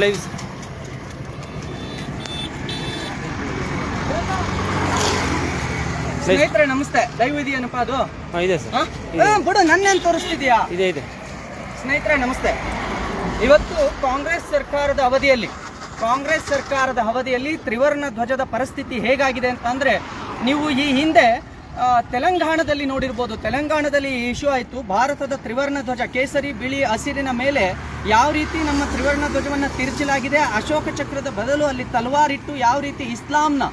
Live ಸ್ನೇಹಿತರೆ ನಮಸ್ತೆ. Live ಇದೆಯೇನಪ್ಪ ಅದು? ಇದೆ ಸರ್. ಬಿಡು, ನನ್ನೇನು ತೋರಿಸ್ತಿದ್ಯಾ? ಇದೆ. ಸ್ನೇಹಿತರೆ ನಮಸ್ತೆ. ಇವತ್ತು ಕಾಂಗ್ರೆಸ್ ಸರ್ಕಾರದ ಅವಧಿಯಲ್ಲಿ ತ್ರಿವರ್ಣ ಧ್ವಜದ ಪರಿಸ್ಥಿತಿ ಹೇಗಾಗಿದೆ ಅಂತಂದ್ರೆ, ನೀವು ಈ ಹಿಂದೆ ತೆಲಂಗಾಣದಲ್ಲಿ ನೋಡಿರ್ಬೋದು. ತೆಲಂಗಾಣದಲ್ಲಿ ಇಶ್ಯೂ ಆಯಿತು. ಭಾರತದ ತ್ರಿವರ್ಣ ಧ್ವಜ ಕೇಸರಿ ಬಿಳಿ ಹಸಿರಿನ ಮೇಲೆ ಯಾವ ರೀತಿ ನಮ್ಮ ತ್ರಿವರ್ಣ ಧ್ವಜವನ್ನು ತಿರುಚಲಾಗಿದೆ, ಅಶೋಕ ಚಕ್ರದ ಬದಲು ಅಲ್ಲಿ ತಲ್ವಾರಿಟ್ಟು ಯಾವ ರೀತಿ ಇಸ್ಲಾಂನ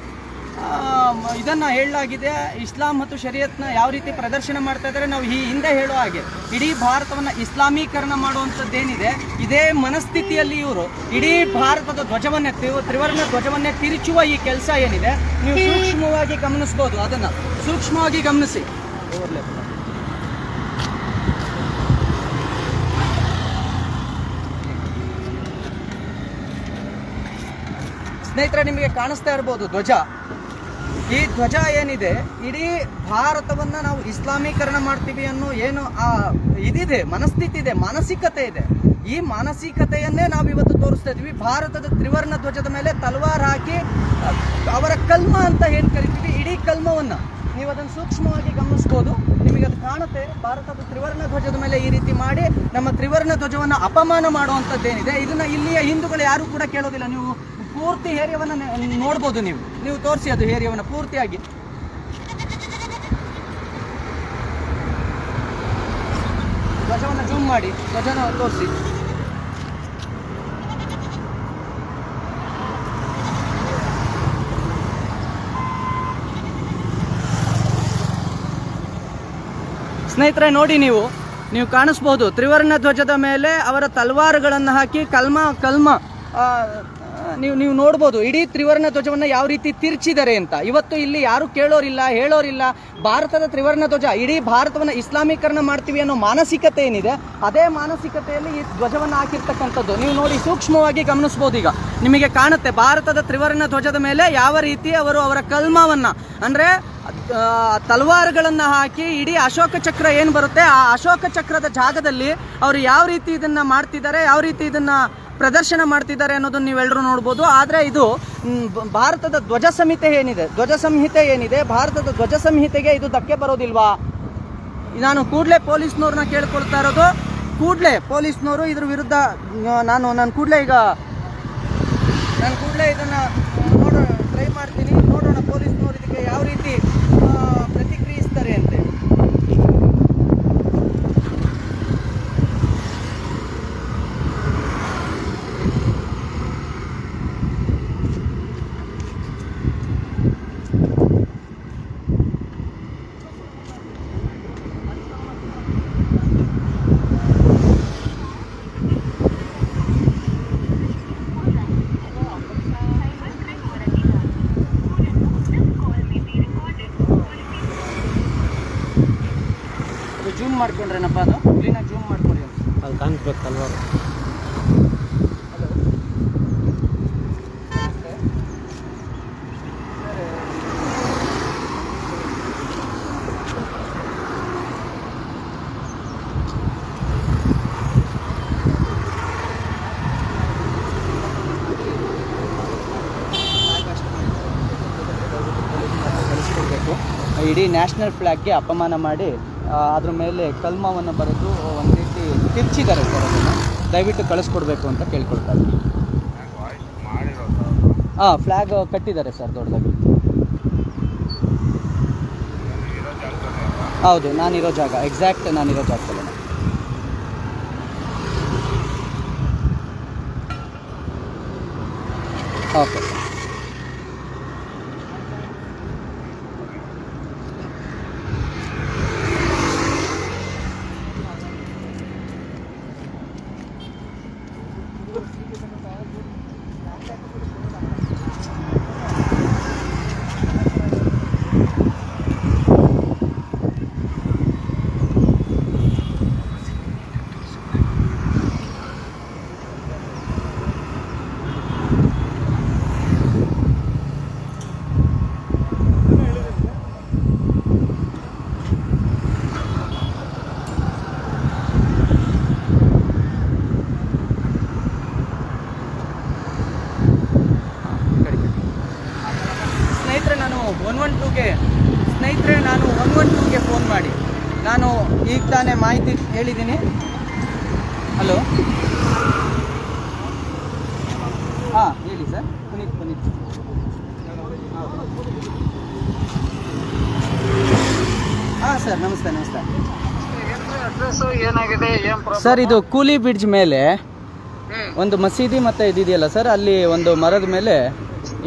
ಇದನ್ನು ಹೇಳಲಾಗಿದೆ, ಇಸ್ಲಾಂ ಮತ್ತು ಶರಿಯತ್ನ ಯಾವ ರೀತಿ ಪ್ರದರ್ಶನ ಮಾಡ್ತಾ ಇದ್ದಾರೆ. ನಾವು ಈ ಹಿಂದೆ ಹೇಳೋ ಹಾಗೆ ಇಡೀ ಭಾರತವನ್ನು ಇಸ್ಲಾಮೀಕರಣ ಮಾಡುವಂಥದ್ದೇನಿದೆ, ಇದೇ ಮನಸ್ಥಿತಿಯಲ್ಲಿ ಇವರು ಇಡೀ ಭಾರತದ ಧ್ವಜವನ್ನೇ ತ್ರಿವರ್ಣ ಧ್ವಜವನ್ನೇ ತಿರುಚುವ ಈ ಕೆಲಸ ಏನಿದೆ, ನೀವು ಸೂಕ್ಷ್ಮವಾಗಿ ಗಮನಿಸ್ಬೋದು. ಅದನ್ನು ಸೂಕ್ಷ್ಮವಾಗಿ ಗಮನಿಸಿ. ಸ್ನೇಹಿತರೆ, ನಿಮಗೆ ಕಾಣಿಸ್ತಾ ಇರ್ಬೋದು ಧ್ವಜ. ಈ ಧ್ವಜ ಏನಿದೆ, ಇಡೀ ಭಾರತವನ್ನು ನಾವು ಇಸ್ಲಾಮೀಕರಣ ಮಾಡ್ತೀವಿ ಅನ್ನೋ ಏನು ಇದಿದೆ, ಮನಸ್ಥಿತಿ ಇದೆ, ಮಾನಸಿಕತೆ ಇದೆ. ಈ ಮಾನಸಿಕತೆಯನ್ನೇ ನಾವು ಇವತ್ತು ತೋರಿಸ್ತಾ ಇದ್ದೀವಿ. ಭಾರತದ ತ್ರಿವರ್ಣ ಧ್ವಜದ ಮೇಲೆ ತಲ್ವಾರ್ ಹಾಕಿ ಅವರ ಕಲ್ಮ ಅಂತ ಏನು ಕರಿತೀವಿ, ಇಡೀ ಕಲ್ಮವನ್ನು ನೀವು ಅದನ್ನು ಸೂಕ್ಷ್ಮವಾಗಿ ಗಮನಿಸ್ಬೋದು. ನಿಮಗೆ ಅದು ಕಾಣುತ್ತೆ. ಭಾರತದ ತ್ರಿವರ್ಣ ಧ್ವಜದ ಮೇಲೆ ಈ ರೀತಿ ಮಾಡಿ ನಮ್ಮ ತ್ರಿವರ್ಣ ಧ್ವಜವನ್ನು ಅಪಮಾನ ಮಾಡುವಂಥದ್ದೇನಿದೆ, ಇದನ್ನು ಇಲ್ಲಿಯ ಹಿಂದೂಗಳು ಯಾರೂ ಕೂಡ ಕೇಳೋದಿಲ್ಲ. ನೀವು ಪೂರ್ತಿ ಏರಿಯಾವನ್ನು ನೋಡ್ಬೋದು. ನೀವು ತೋರಿಸಿ ಅದು ಏರಿಯಾವನ್ನು ಪೂರ್ತಿಯಾಗಿ. ಧ್ವಜವನ್ನು ಜೂಮ್ ಮಾಡಿ ಧ್ವಜನ ತೋರಿಸಿ. ಸ್ನೇಹಿತರೆ ನೋಡಿ, ನೀವು ಕಾಣಿಸ್ಬೋದು ತ್ರಿವರ್ಣ ಧ್ವಜದ ಮೇಲೆ ಅವರ ತಲ್ವಾರುಗಳನ್ನು ಹಾಕಿ ಕಲ್ಮ ನೀವು ನೋಡ್ಬೋದು ಇಡೀ ತ್ರಿವರ್ಣ ಧ್ವಜವನ್ನು ಯಾವ ರೀತಿ ತಿರ್ಚಿದ್ದಾರೆ ಅಂತ. ಇವತ್ತು ಇಲ್ಲಿ ಯಾರು ಕೇಳೋರಿಲ್ಲ, ಹೇಳೋರಿಲ್ಲ. ಭಾರತದ ತ್ರಿವರ್ಣ ಧ್ವಜ ಇಡೀ ಭಾರತವನ್ನು ಇಸ್ಲಾಮೀಕರಣ ಮಾಡ್ತೀವಿ ಅನ್ನೋ ಮಾನಸಿಕತೆ ಏನಿದೆ, ಅದೇ ಮಾನಸಿಕತೆಯಲ್ಲಿ ಈ ಧ್ವಜವನ್ನು ಹಾಕಿರ್ತಕ್ಕಂಥದ್ದು ನೀವು ನೋಡಿ ಸೂಕ್ಷ್ಮವಾಗಿ ಗಮನಿಸ್ಬೋದು. ಈಗ ನಿಮಗೆ ಕಾಣುತ್ತೆ ಭಾರತದ ತ್ರಿವರ್ಣ ಧ್ವಜದ ಮೇಲೆ ಯಾವ ರೀತಿ ಅವರ ಕಲ್ಮವನ್ನು ಅಂದರೆ ತಲ್ವಾರುಗಳನ್ನು ಹಾಕಿ ಇಡೀ ಅಶೋಕ ಚಕ್ರ ಏನು ಬರುತ್ತೆ, ಆ ಅಶೋಕ ಚಕ್ರದ ಜಾಗದಲ್ಲಿ ಅವರು ಯಾವ ರೀತಿ ಇದನ್ನು ಮಾಡ್ತಿದ್ದಾರೆ, ಯಾವ ರೀತಿ ಇದನ್ನು ಪ್ರದರ್ಶನ ಮಾಡ್ತಿದ್ದಾರೆ ಅನ್ನೋದನ್ನು ನೀವೆಲ್ಲರೂ ನೋಡ್ಬೋದು. ಆದರೆ ಇದು ಭಾರತದ ಧ್ವಜ ಸಂಹಿತೆ ಏನಿದೆ, ಭಾರತದ ಧ್ವಜ ಸಂಹಿತೆಗೆ ಇದು ಧಕ್ಕೆ ಬರೋದಿಲ್ವಾ? ನಾನು ಕೂಡಲೇ ಪೊಲೀಸ್ನವ್ರನ್ನ ಕೇಳ್ಕೊಳ್ತಾ ಇರೋದು, ಕೂಡಲೇ ಪೊಲೀಸ್ನವರು ಇದ್ರ ವಿರುದ್ಧ ನಾನು ಕೂಡಲೇ ಇದನ್ನು ನೋಡೋಣ, ಟ್ರೈ ಮಾಡ್ತೀನಿ. ನೋಡೋಣ ಪೊಲೀಸ್ನವರು ಇದಕ್ಕೆ ಯಾವ ರೀತಿ ಪ್ರತಿಕ್ರಿಯಿಸ್ತಾರೆ ಅಂತ. ಜೂಮ್ ಮಾಡ್ಕೊಂಡ್ರೇನಪ್ಪ, ಅದು ಕ್ಲೀನಾಗಿ ಜೂಮ್ ಮಾಡ್ಕೊಳ್ಳಿ. ಅದು ಕಾಣಿಸ್ಬೇಕಲ್ವ? ಇಡೀ ನ್ಯಾಷನಲ್ ಫ್ಲ್ಯಾಗ್ಗೆ ಅಪಮಾನ ಮಾಡಿ ಅದ್ರ ಮೇಲೆ ಕಲ್ಮವನ್ನು ಬರೆದು ಒಂದು ರೀತಿ ತಿರ್ಚಿದ್ದಾರೆ ಸರ್. ಅದನ್ನು ದಯವಿಟ್ಟು ಕಳಿಸ್ಕೊಡ್ಬೇಕು ಅಂತ ಕೇಳ್ಕೊಳ್ತಾ ಇದ್ದೀನಿ. ಫ್ಲ್ಯಾಗ್ ಕಟ್ಟಿದ್ದಾರೆ ಸರ್ ದೊಡ್ಡದಾಗಿ. ಹೌದು, ನಾನಿರೋ ಜಾಗ, ಎಕ್ಸಾಕ್ಟ್ ನಾನಿರೋ ಜಾಗದಲ್ಲ. ಓಕೆ. 112ಗೆ ಫೋನ್ ಮಾಡಿ. ನಾನು ಈಗ ತಾನೇ ಮಾಹಿತಿ ಹೇಳಿದ್ದೀನಿ. ಹಲೋ, ಹಾಂ ಹೇಳಿ ಸರ್. ಪುನೀತ್ ಹಾಂ ಸರ್, ನಮಸ್ತೆ. ಏನಾಗಿದೆ ಸರ್, ಇದು ಕೂಲಿ ಬ್ರಿಡ್ಜ್ ಮೇಲೆ ಒಂದು ಮಸೀದಿ ಮತ್ತು ಇದಿದೆಯಲ್ಲ ಸರ್, ಅಲ್ಲಿ ಒಂದು ಮರದ ಮೇಲೆ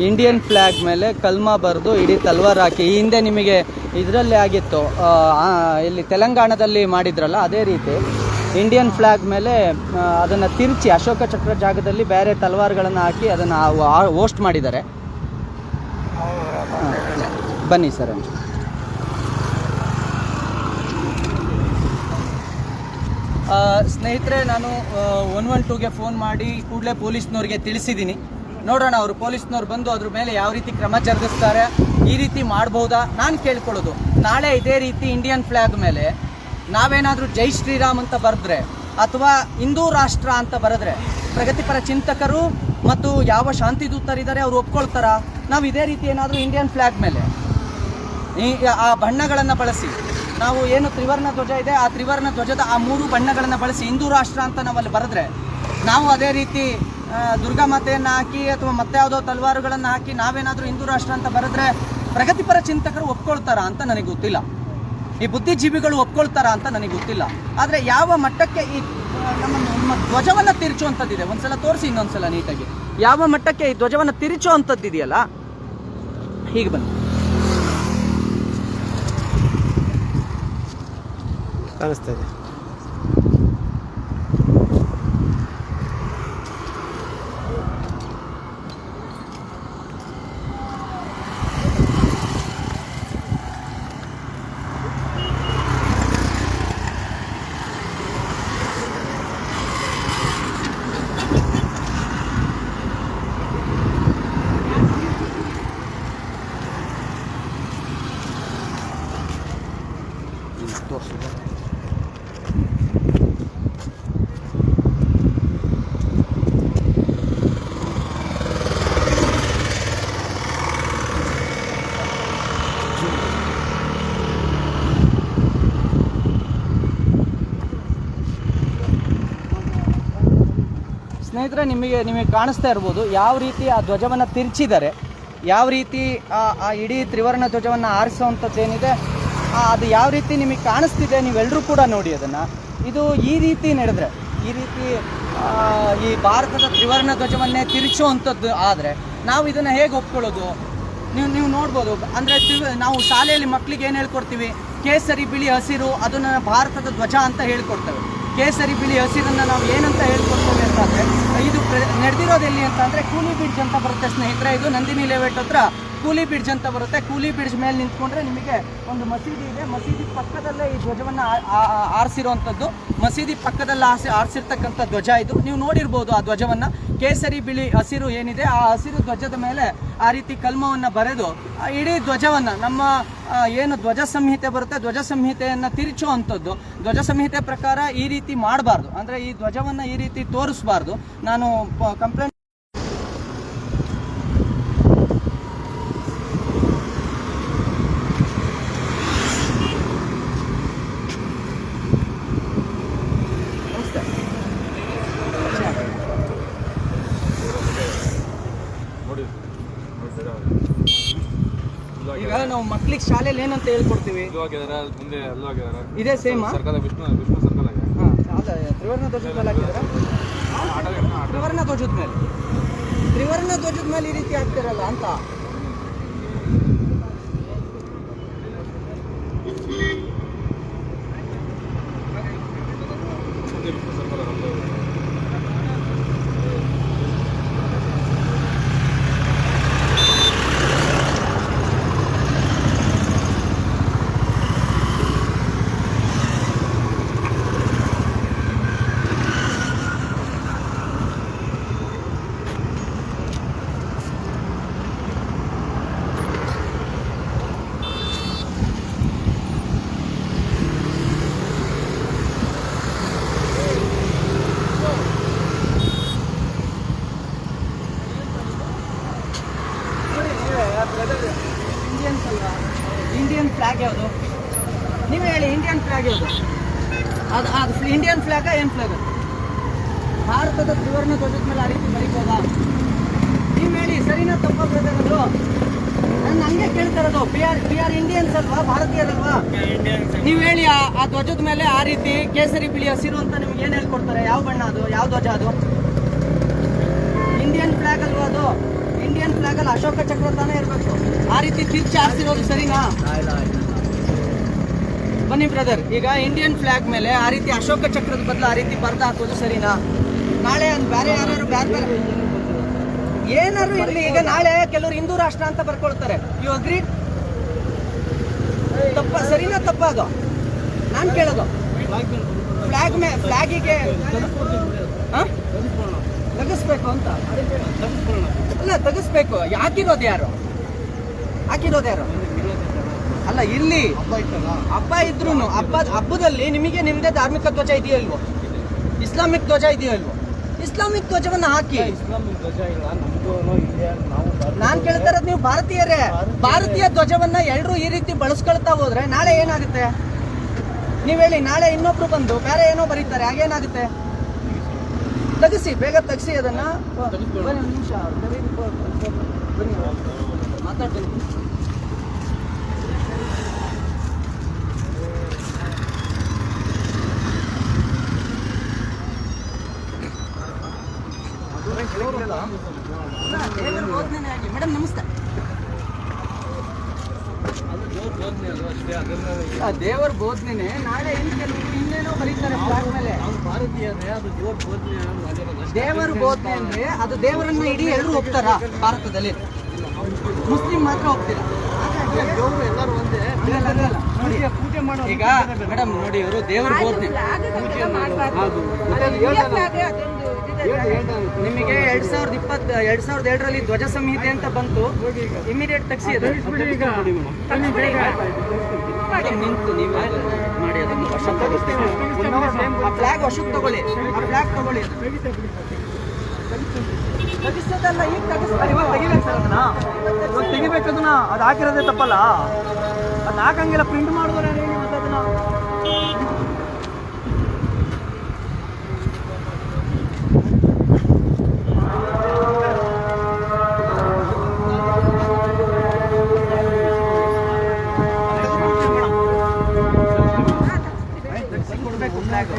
ಇಂಡಿಯನ್ ಫ್ಲ್ಯಾಗ್ ಮೇಲೆ ಕಲ್ಮಾ ಬರೆದು ಇಡೀ ತಲ್ವಾರ್ ಹಾಕಿ, ಈ ಹಿಂದೆ ನಿಮಗೆ ಇದರಲ್ಲಿ ಆಗಿತ್ತು, ಇಲ್ಲಿ ತೆಲಂಗಾಣದಲ್ಲಿ ಮಾಡಿದ್ರಲ್ಲ, ಅದೇ ರೀತಿ ಇಂಡಿಯನ್ ಫ್ಲ್ಯಾಗ್ ಮೇಲೆ ಅದನ್ನು ತಿರುಚಿ ಅಶೋಕ ಚಕ್ರ ಜಾಗದಲ್ಲಿ ಬೇರೆ ತಲ್ವಾರ್ಗಳನ್ನು ಹಾಕಿ ಅದನ್ನು ಹೋಸ್ಟ್ ಮಾಡಿದ್ದಾರೆ. ಬನ್ನಿ ಸರ್. ಸ್ನೇಹಿತರೆ, ನಾನು 112ಗೆ ಫೋನ್ ಮಾಡಿ ಕೂಡಲೇ ಪೊಲೀಸ್ನವ್ರಿಗೆ ತಿಳಿಸಿದ್ದೀನಿ. ನೋಡೋಣ ಅವರು ಪೊಲೀಸ್ನವ್ರು ಬಂದು ಅದ್ರ ಮೇಲೆ ಯಾವ ರೀತಿ ಕ್ರಮ ಜರುಗಿಸ್ತಾರೆ. ಈ ರೀತಿ ಮಾಡ್ಬೋದಾ? ನಾನು ಕೇಳ್ಕೊಳ್ಳೋದು, ನಾಳೆ ಇದೇ ರೀತಿ ಇಂಡಿಯನ್ ಫ್ಲ್ಯಾಗ್ ಮೇಲೆ ನಾವೇನಾದರೂ ಜೈ ಶ್ರೀರಾಮ್ ಅಂತ ಬರೆದ್ರೆ ಅಥವಾ ಹಿಂದೂ ರಾಷ್ಟ್ರ ಅಂತ ಬರೆದ್ರೆ ಪ್ರಗತಿಪರ ಚಿಂತಕರು ಮತ್ತು ಯಾವ ಶಾಂತಿದೂತರಿದ್ದಾರೆ ಅವರು ಒಪ್ಕೊಳ್ತಾರಾ? ನಾವು ಇದೇ ರೀತಿ ಏನಾದರೂ ಇಂಡಿಯನ್ ಫ್ಲ್ಯಾಗ್ ಮೇಲೆ ಆ ಬಣ್ಣಗಳನ್ನು ಬಳಸಿ, ನಾವು ಏನು ತ್ರಿವರ್ಣ ಧ್ವಜ ಇದೆ ಆ ತ್ರಿವರ್ಣ ಧ್ವಜದ ಆ 3 ಬಣ್ಣಗಳನ್ನು ಬಳಸಿ ಹಿಂದೂ ರಾಷ್ಟ್ರ ಅಂತ ನಾವಲ್ಲಿ ಬರೆದ್ರೆ, ನಾವು ಅದೇ ರೀತಿ ದುರ್ಗಾ ಮಾತೆಯನ್ನು ಹಾಕಿ ಅಥವಾ ಮತ್ತೆ ಯಾವುದೋ ತಲ್ವಾರುಗಳನ್ನು ಹಾಕಿ ನಾವೇನಾದರೂ ಹಿಂದೂ ರಾಷ್ಟ್ರ ಅಂತ ಬರೆದ್ರೆ ಪ್ರಗತಿಪರ ಚಿಂತಕರು ಒಪ್ಕೊಳ್ತಾರಾ ಅಂತ ನನಗೆ ಗೊತ್ತಿಲ್ಲ. ಈ ಬುದ್ಧಿಜೀವಿಗಳು ಒಪ್ಕೊಳ್ತಾರಾ ಅಂತ ನನಗೆ ಗೊತ್ತಿಲ್ಲ. ಆದರೆ ಯಾವ ಮಟ್ಟಕ್ಕೆ ಈ ನಮ್ಮ ಧ್ವಜವನ್ನು ತಿರುಚುವಂಥದ್ದಿದೆ, ಒಂದ್ಸಲ ತೋರಿಸಿ ಇನ್ನೊಂದ್ಸಲ ನೀಟಾಗಿ. ಯಾವ ಮಟ್ಟಕ್ಕೆ ಈ ಧ್ವಜವನ್ನು ತಿರುಚುವಂಥದ್ದಿದೆಯಲ್ಲ, ಹೀಗೆ ಬನ್ನಿ. ಕಾಣಿಸ್ತಾ ಇದೆ. ಸ್ನೇಹಿತರೆ, ನಿಮಗೆ ಕಾಣಿಸ್ತಾ ಇರ್ಬೋದು ಯಾವ ರೀತಿ ಆ ಧ್ವಜವನ್ನು ತಿರುಚಿದ್ದಾರೆ, ಯಾವ ರೀತಿ ಆ ಇಡೀ ತ್ರಿವರ್ಣ ಧ್ವಜವನ್ನು ಆರಿಸೋವಂಥದ್ದೇನಿದೆ ಅದು ಯಾವ ರೀತಿ ನಿಮಗೆ ಕಾಣಿಸ್ತಿದೆ. ನೀವೆಲ್ಲರೂ ಕೂಡ ನೋಡಿ ಅದನ್ನು. ಇದು ಈ ರೀತಿ ನಡೆದ್ರೆ, ಈ ರೀತಿ ಈ ಭಾರತದ ತ್ರಿವರ್ಣ ಧ್ವಜವನ್ನೇ ತಿರುಚುವಂಥದ್ದು ಆದರೆ ನಾವು ಇದನ್ನು ಹೇಗೆ ಒಪ್ಕೊಳ್ಳೋದು? ನೀವು ನೋಡ್ಬೋದು. ಅಂದರೆ ನಾವು ಶಾಲೆಯಲ್ಲಿ ಮಕ್ಕಳಿಗೆ ಏನು ಹೇಳ್ಕೊಡ್ತೀವಿ? ಕೇಸರಿ ಬಿಳಿ ಹಸಿರು ಅದನ್ನು ಭಾರತದ ಧ್ವಜ ಅಂತ ಹೇಳ್ಕೊಡ್ತೇವೆ. ಕೇಸರಿ ಬಿಳಿ ಹಸಿರನ್ನು ನಾವು ಏನಂತ ಹೇಳ್ಕೊಡ್ತೇವೆ ಅಂತಂದರೆ, ಇದು ನಡೆದಿರೋದು ಎಲ್ಲಿ ಅಂತ ಅಂದರೆ ಕೂಲಿ ಬ್ರಿಡ್ಜ್ ಅಂತ ಬರುತ್ತೆ ಸ್ನೇಹಿತರೆ. ಇದು ನಂದಿನಿ ಲೇಔಟ್ ಹತ್ರ ಕೂಲಿ ಬ್ರಿಡ್ಜ್ ಅಂತ ಬರುತ್ತೆ. ಕೂಲಿ ಬ್ರಿಡ್ಜ್ ಮೇಲೆ ನಿಂತ್ಕೊಂಡ್ರೆ ನಿಮಗೆ ಒಂದು ಮಸೀದಿ ಇದೆ. ಮಸೀದಿ ಪಕ್ಕದಲ್ಲೇ ಈ ಧ್ವಜವನ್ನು ಆರಿಸಿರುವಂಥದ್ದು. ಮಸೀದಿ ಪಕ್ಕದಲ್ಲಿ ಆರಿಸಿರ್ತಕ್ಕಂಥ ಧ್ವಜ ಇದು. ನೀವು ನೋಡಿರ್ಬೋದು ಆ ಧ್ವಜವನ್ನು. ಕೇಸರಿ ಬಿಳಿ ಹಸಿರು ಏನಿದೆ, ಆ ಹಸಿರು ಧ್ವಜದ ಮೇಲೆ ಆ ರೀತಿ ಕಲ್ಮವನ್ನು ಬರೆದು ಇಡೀ ಧ್ವಜವನ್ನು, ನಮ್ಮ ಏನು ಧ್ವಜ ಸಂಹಿತೆ ಬರುತ್ತೆ, ಧ್ವಜ ಸಂಹಿತೆಯನ್ನು ತಿರುಚುವಂಥದ್ದು. ಧ್ವಜ ಸಂಹಿತೆ ಪ್ರಕಾರ ಈ ರೀತಿ ಮಾಡಬಾರ್ದು, ಅಂದರೆ ಈ ಧ್ವಜವನ್ನು ಈ ರೀತಿ ತೋರಿಸಬಾರ್ದು. ನಾನು ಕಂಪ್ಲೇಂಟ್ ಈಗ ನಾವು ಮಕ್ಳಿಗೆ ಶಾಲೆಯಲ್ಲಿ ಏನಂತ ಹೇಳ್ಕೊಡ್ತೀವಿ? ಇದೇ ಸೇಮ್ ತ್ರಿವರ್ಣ ಧ್ವಜದ ಮೇಲೆ ಹಾಕಿದಾರ. ತ್ರಿವರ್ಣ ಧ್ವಜದ ಮೇಲೆ ಈ ರೀತಿ ಹಾಕ್ತಿರಲ್ಲ ಅಂತ. ನೀವೇ ಹೇಳಿ, ಇಂಡಿಯನ್ ಫ್ಲಾಗ್ ಯಾವುದು? ಅದು ಇಂಡಿಯನ್ ಫ್ಲಾಗ ಏನು ಫ್ಲಾಗ್ ಅದು? ಭಾರತದ ತ್ರಿವರ್ಣ ಧ್ವಜದ ಮೇಲೆ ಆ ರೀತಿ ಬರೀಬೋದಾ? ನೀವು ಹೇಳಿ, ಸರಿನಾ ತಪ್ಪ ಬ್ರದರ್? ಅದು ನಾನು ಹಂಗೆ ಕೇಳ್ತಾ ಇರೋದು. ಪಿ ಆರ್ ಇಂಡಿಯನ್ಸ್ ಅಲ್ವಾ, ಭಾರತೀಯರಲ್ವಾ? ನೀವು ಹೇಳಿ, ಆ ಧ್ವಜದ ಮೇಲೆ ಆ ರೀತಿ ಕೇಸರಿ ಬಿಳಿ ಹಸಿರು ಅಂತ ನಿಮ್ಗೆ ಏನು ಹೇಳ್ಕೊಡ್ತಾರೆ? ಯಾವ ಬಣ್ಣ ಅದು? ಯಾವ ಧ್ವಜ ಅದು? ಇಂಡಿಯನ್ ಫ್ಲಾಗ್ ಅಲ್ವಾ ಅದು? ಇಂಡಿಯನ್ ಫ್ಲಾಗ್ ಅಲ್ಲಿ ಅಶೋಕ ಚಕ್ರ ತಾನೇ ಇರಬೇಕು. ಆ ರೀತಿ ತಿರ್ಚಿ ಆರಿಸಿರೋದು ಸರಿನಾ? ಬನ್ನಿ ಬ್ರದರ್, ಈಗ ಇಂಡಿಯನ್ ಫ್ಲಾಗ್ ಮೇಲೆ ಆ ರೀತಿ ಅಶೋಕ ಚಕ್ರದ ಬದಲು ಆ ರೀತಿ ಬರ್ದು ಹಾಕೋದು ಸರಿನಾ? ನಾಳೆ ಬೇರೆ ಯಾರು ಬೇರೆ ಏನಾದ್ರು ಇರಲಿ, ಈಗ ನಾಳೆ ಕೆಲವರು ಹಿಂದೂ ರಾಷ್ಟ್ರ ಅಂತ ಬರ್ಕೊಳ್ತಾರೆ. You agree? ತಪ್ಪ, ಸರಿನಾ ತಪ್ಪ ಅದು? ನಾನು ಕೇಳೋದು, ಫ್ಲಾಗಿಗೆ ತೆಗಿಸ್ಬೇಕು ಅಂತ ಅಲ್ಲ, ತೆಗಿಸ್ಬೇಕು. ಹಾಕಿರೋದು ಯಾರು? ಅಲ್ಲ, ಇಲ್ಲಿ ಹಬ್ಬ ಇದ್ರು ಹಬ್ಬದಲ್ಲಿ ನಿಮಗೆ ನಿಮ್ದೇ ಧಾರ್ಮಿಕ ಧ್ವಜ ಇದೆಯೋ ಇಲ್ವೋ? ಇಸ್ಲಾಮಿಕ್ ಧ್ವಜ ಇದೆಯೋ ಇಲ್ವೋ? ಇಸ್ಲಾಮಿಕ್ ಧ್ವಜವನ್ನ ಹಾಕಿ. ನಾನ್ ಕೇಳ್ತಾ ಇರೋದು, ನೀವು ಭಾರತೀಯರೇ. ಭಾರತೀಯ ಧ್ವಜವನ್ನ ಎಲ್ಲರೂ ಈ ರೀತಿ ಬಳಸ್ಕೊಳ್ತಾ ಹೋದ್ರೆ ನಾಳೆ ಏನಾಗುತ್ತೆ? ನೀವ್ ಹೇಳಿ, ನಾಳೆ ಇನ್ನೊಬ್ರು ಬಂದು ಬೇರೆ ಏನೋ ಬರೀತಾರೆ, ಹಾಗೇನಾಗುತ್ತೆ? ತೆಗಿಸಿ, ಬೇಗ ತೆಗಿಸಿ ಅದನ್ನ. ಬನ್ನಿ, ನಿಮಿಷ ಬನ್ನಿ, ಮಾತಾಡ್ತೀನಿ. ಮೇಡಮ್ ನಮಸ್ತೆ. ದೇವರ ಬೋಧನೆ ನಾಳೆ ಇನ್ನೇನೋ ಬರೀತಾರೆ ಫ್ಲಾಗ್ ಮೇಲೆ. ದೇವರ ಬೋಧನೆ ಅಂದ್ರೆ ಅದು ದೇವರನ್ನ ಇಡೀ ಎಲ್ಲರೂ ಹೋಗ್ತಾರ ಭಾರತದಲ್ಲಿ? ಮುಸ್ಲಿಂ ಮಾತ್ರ ಹೋಗ್ತೀರಾ? ಈಗ ಮೇಡಮ್ ನೋಡಿ, ಇವರು ದೇವರ ಬೋಧನೆ ನಿಮಗೆ 2007ರಲ್ಲಿ ಧ್ವಜ ಸಂಹಿತೆ ಅಂತ ಬಂತು. ಇಮಿಡಿಯೇಟ್ ತೆಗ್ಸಿ ಅದು ನಿಂತು ನೀವು ಮಾಡಿ ಅದನ್ನು ಆ ಫ್ಲಾಗ್ ವಶಕ್ಕೆ ತಗೊಳ್ಳಿ. ಆ ಫ್ಲಾಗ್ ತಗೊಳ್ಳಿ. ತೆಗಿಸೋದಲ್ಲ, ಈಗ ತೆಗಿಸ್ತಾರೆ. ಇವಾಗ ತೆಗಿಬೇಕು ಸರ್, ಅದನ್ನ ಇವಾಗ ತೆಗಿಬೇಕು. ಅದನ್ನ ಅದು ಹಾಕಿರೋದೇ ತಪ್ಪಲ್ಲ. ಅದನ್ನ ಹಾಕಂಗಿಲ್ಲ, ಪ್ರಿಂಟ್ ಮಾಡಿದ್ರೆ ಮತ್ತೆ ಅದನ್ನ ಕೊಡ್ಬೇಕು ಫ್ಲಾಗ್.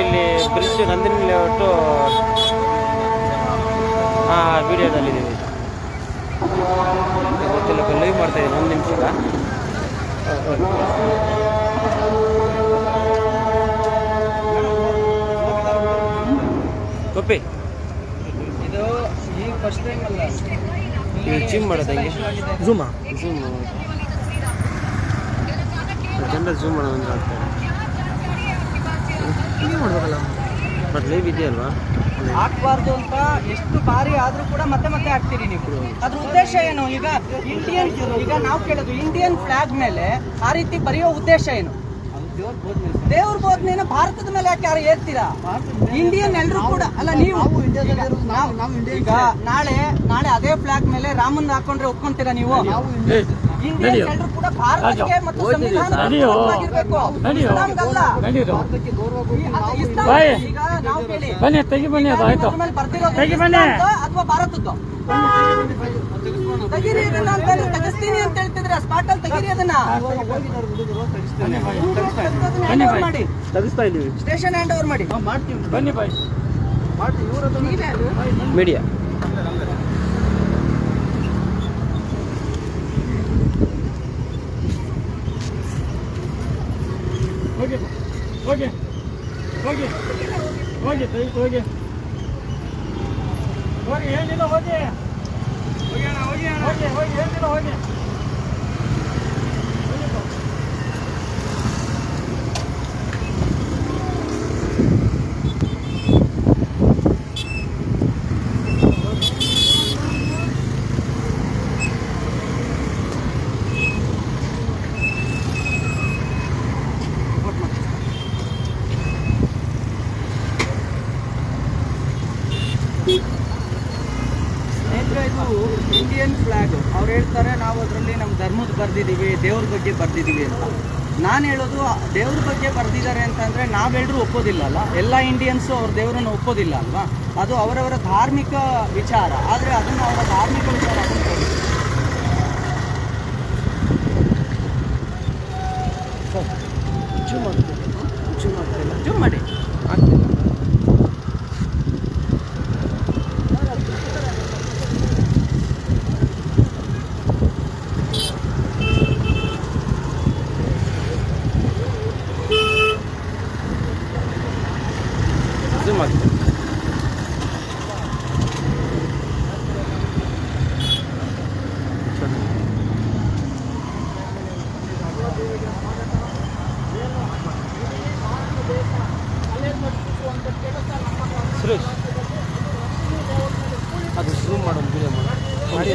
ಇಲ್ಲಿ ಬ್ರಿಡ್ಜ್ ನಂದಿನಿ ಲೇಔಟು ವಿಡಿಯೋದಲ್ಲಿದ್ದೀವಿ. ಗೊತ್ತಿಲ್ಲ, ಲೈವ್ ಮಾಡ್ತಾಯಿದ್ದೀನಿ. 1 ನಿಮಿಷ. ಕೊಪ್ಪಿ ಇದು ಈಗ ಫಸ್ಟ್ ಟೈಮ್ ಅಲ್ಲ, ಈಗ ಜಿಮ್ ಮಾಡೋದು ಹೆಂಗೆ? ಝೂಮ್ ಜನರಲ್ ಝೂಮ್ ಮಾಡೋದಂದ್ರೆ ಆಗ್ತದೆ. ಮಾಡ್ಬೇಕಲ್ಲ, ಬಟ್ ಲೈವ್ ಇದೆಯಲ್ವಾ? ಹಾಕ್ಬಾರ್ದು ಅಂತ ಎಷ್ಟು ಬಾರಿ ಆದ್ರೂ ಕೂಡ ಮತ್ತೆ ಮತ್ತೆ ಹಾಕ್ತೀರಿ ನೀವು. ಅದ್ರ ಉದ್ದೇಶ ಏನು? ಈಗ ನಾವು ಕೇಳೋದು, ಇಂಡಿಯನ್ ಫ್ಲಾಗ್ ಮೇಲೆ ಆ ರೀತಿ ಬರೆಯೋ ಉದ್ದೇಶ ಏನು? ದೇವ್ರ ಬೋಧನೆನ ಭಾರತದ ಮೇಲೆ ಯಾಕೆ ಯಾರು ಏರ್ತೀರಾ? ಇಂಡಿಯನ್ ಎಲ್ಲರೂ ಕೂಡ ಅಲ್ಲ. ನೀವು ಈಗ ನಾಳೆ ಅದೇ ಫ್ಲಾಗ್ ಮೇಲೆ ರಾಮನ್ ಹಾಕೊಂಡ್ರೆ ಒಪ್ಕೊಂತೀರಾ ನೀವು? ಇಂಡಿಯನ್ ಎಲ್ಲರೂ ಕೂಡ ಭಾರತಕ್ಕೆ ಮತ್ತು ಸಂವಿಧಾನವಾಗಿರ್ಬೇಕು, ಇಸ್ಲಾಂಗಲ್ಲ. ಈಗ ನಾವು ಕೇಳಿ, ಬನ್ನಿ, ತೆಗಿ ಬನ್ನಿ, ಅದು ಆಯ್ತು. ಬರ್ತಿರೋದು ಅಥವಾ ಭಾರತದ್ದು? ತೆಗೀರಿ ಇದನ್ನ ಅಂತ ಹೇಳಿ ತೆಗಿಸ್ತೀನಿ ಅಂತ ಹೇಳ್ತಿದ್ರೆ ಸ್ಪಾಟಲ್ಲಿ ತೆಗೀರಿ ಅದನ್ನ. ಮಾಡಿ ತೆಗಿಸ್ತಾ ಇದೀವಿ. ಸ್ಟೇಷನ್ ಹ್ಯಾಂಡ್ ಓವರ್ ಮಾಡಿ. ಮಾಡ್ತೀವಿ ಬನ್ನಿ ಬಾಯ್ ಮೀಡಿಯಾ. ಹೋಗಿ ಹೋಗಿ ಹೋಗಿ ಹೋಗಿ ದಯವಿಟ್ಟು ಹೋಗಿ ಹೋಗಿ ಏನಿಲ್ಲ ಹೋಗಿ ಹೋಗಿ ಅಣ್ಣ ಹೋಗಿ ಅಣ್ಣ ಹೋಗಿ ಹೋಗಿ ಏನಿಲ್ಲ ಹೋಗಿ ಸ್ನೇಹಿತರೆ, ಇದು ಇಂಡಿಯನ್ ಫ್ಲ್ಯಾಗ್. ಅವ್ರು ಹೇಳ್ತಾರೆ ನಾವು ಅದರಲ್ಲಿ ನಮ್ಮ ಧರ್ಮದ ಬರೆದಿದ್ದೀವಿ, ದೇವ್ರ ಬಗ್ಗೆ ಬರೆದಿದ್ದೀವಿ ಅಂತ. ನಾನು ಹೇಳೋದು ದೇವ್ರ ಬಗ್ಗೆ ಬರೆದಿದ್ದಾರೆ ಅಂತಂದರೆ ನಾವೆಲ್ಲರೂ ಒಪ್ಪೋದಿಲ್ಲ ಅಲ್ಲ, ಎಲ್ಲ ಇಂಡಿಯನ್ಸು ಅವ್ರ ದೇವರನ್ನು ಒಪ್ಪೋದಿಲ್ಲ ಅಲ್ವಾ. ಅದು ಅವರವರ ಧಾರ್ಮಿಕ ವಿಚಾರ. ಆದರೆ ಅದನ್ನು ಅವರ ಧಾರ್ಮಿಕ ವಿಚಾರ ಜೂಮ್ ಮಾಡಿ ಆಗ್ತಿಲ್ಲ. ಜೂಮ್ ಆಗ್ತದೆ. ಸುರೇಶ್ ಅದು ಜೂಮ್ ಮಾಡೋದು ವಿಡಿಯೋ ಮಾಡಿ.